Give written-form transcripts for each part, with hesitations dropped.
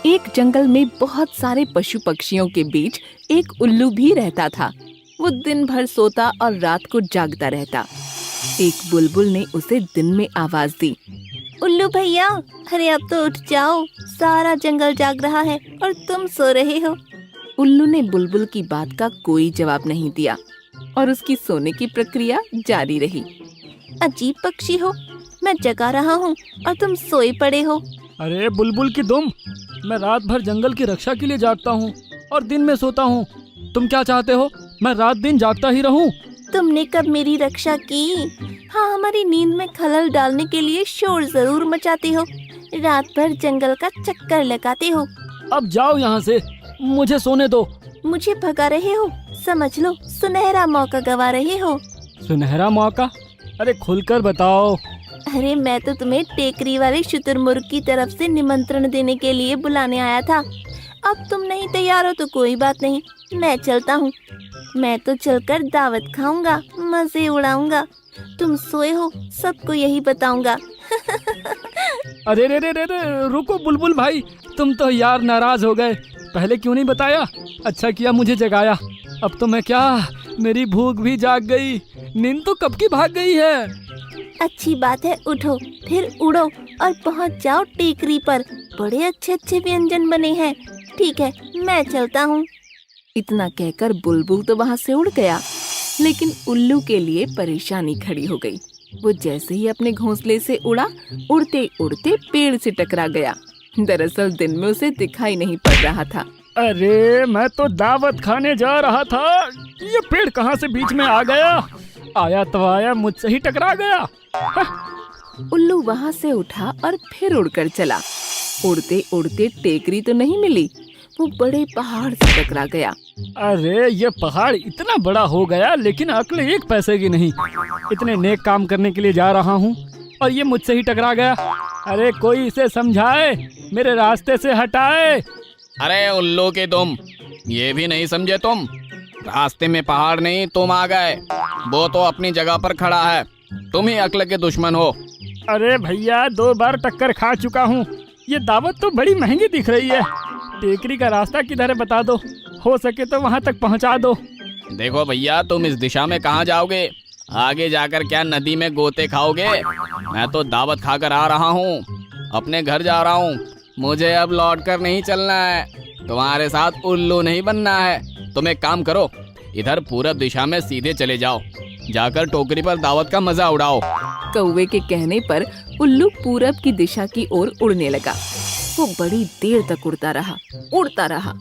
एक जंगल में बहुत सारे पशु पक्षियों के बीच एक उल्लू भी रहता था। वो दिन भर सोता और रात को जागता रहता। एक बुलबुल ने उसे दिन में आवाज दी, उल्लू भैया, अरे अब तो उठ जाओ, सारा जंगल जाग रहा है और तुम सो रहे हो। उल्लू ने बुलबुल की बात का कोई जवाब नहीं दिया और उसकी सोने की प्रक्रिया जारी रही। अजीब पक्षी हो, मैं जगा रहा हूँ और तुम सोए पड़े हो। अरे बुलबुल की दुम, मैं रात भर जंगल की रक्षा के लिए जागता हूँ और दिन में सोता हूँ। तुम क्या चाहते हो, मैं रात दिन जागता ही रहूँ? तुमने कब मेरी रक्षा की? हाँ, हमारी नींद में खलल डालने के लिए शोर जरूर मचाते हो, रात भर जंगल का चक्कर लगाते हो। अब जाओ यहाँ से, मुझे सोने दो। मुझे भगा रहे हो? समझ लो सुनहरा मौका गवा रहे हो। सुनहरा मौका? अरे खुलकर बताओ। अरे मैं तो तुम्हें टेकरी वाले शुतुरमुर्ग की तरफ से निमंत्रण देने के लिए बुलाने आया था। अब तुम नहीं तैयार हो तो कोई बात नहीं, मैं चलता हूँ। मैं तो चलकर दावत खाऊंगा, मजे उड़ाऊंगा। तुम सोए हो, सबको यही बताऊंगा। अरे रे रे रे रे, रुको बुलबुल भाई, तुम तो यार नाराज हो गए। पहले क्यों नहीं बताया? अच्छा किया मुझे जगाया। अब तो मैं क्या, मेरी भूख भी जाग गई। नींद तो कब की भाग गई है। अच्छी बात है, उठो फिर उड़ो और पहुंच जाओ टेकरी पर। बड़े अच्छे अच्छे व्यंजन बने हैं। ठीक है, मैं चलता हूँ। इतना कहकर बुलबुल तो वहाँ से उड़ गया, लेकिन उल्लू के लिए परेशानी खड़ी हो गई। वो जैसे ही अपने घोंसले से उड़ा, उड़ते उड़ते पेड़ से टकरा गया। दरअसल दिन में उसे दिखाई नहीं पड़ रहा था। अरे मैं तो दावत खाने जा रहा था, ये पेड़ कहाँ से बीच में आ गया? आया तो आया, मुझसे ही टकरा गया। उल्लू वहाँ से उठा और फिर उड़कर चला। उड़ते उड़ते टेकरी तो नहीं मिली, वो बड़े पहाड़ से टकरा गया। अरे ये पहाड़ इतना बड़ा हो गया, लेकिन अक्ल एक पैसे की नहीं। इतने नेक काम करने के लिए जा रहा हूँ और ये मुझसे ही टकरा गया। अरे कोई इसे समझाए, मेरे रास्ते से हटाए। अरे उल्लू के तुम, ये भी नहीं समझे तुम? रास्ते में पहाड़ नहीं, तुम आ गए। वो तो अपनी जगह पर खड़ा है, तुम ही अक्ल के दुश्मन हो। अरे भैया, 2 बार टक्कर खा चुका हूँ। ये दावत तो बड़ी महंगी दिख रही है। टेकरी का रास्ता किधर है बता दो, हो सके तो वहाँ तक पहुँचा दो। देखो भैया, तुम इस दिशा में कहाँ जाओगे? आगे जाकर क्या नदी में गोते खाओगे? मैं तो दावत खाकर आ रहा हूँ, अपने घर जा रहा हूँ। मुझे अब लौटकर नहीं चलना है, तुम्हारे साथ उल्लू नहीं बनना है। तुम एक काम करो, इधर पूरब दिशा में सीधे चले जाओ, जाकर टोकरी पर दावत का मजा उड़ाओ। कौवे के कहने पर उल्लू पूरब की दिशा की ओर उड़ने लगा। वो बड़ी देर तक उड़ता रहा।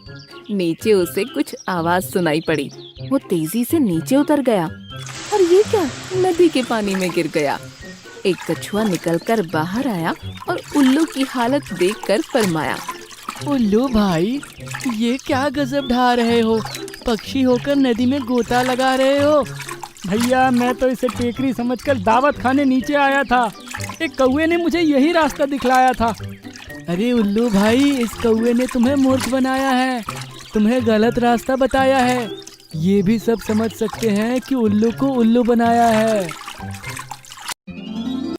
नीचे उसे कुछ आवाज सुनाई पड़ी। वो तेजी से नीचे उतर गया और ये क्या, नदी के पानी में गिर गया। एक कछुआ निकलकर बाहर आया और उल्लू की हालत देखकर फरमाया, उल्लू भाई, ये क्या गजब ढा रहे हो? पक्षी होकर नदी में गोता लगा रहे हो? भैया मैं तो इसे टेकरी समझकर दावत खाने नीचे आया था। एक कौवे ने मुझे यही रास्ता दिखलाया था। अरे उल्लू भाई, इस कौवे ने तुम्हें मूर्ख बनाया है, तुम्हें गलत रास्ता बताया है। ये भी सब समझ सकते हैं कि उल्लू को उल्लू बनाया है।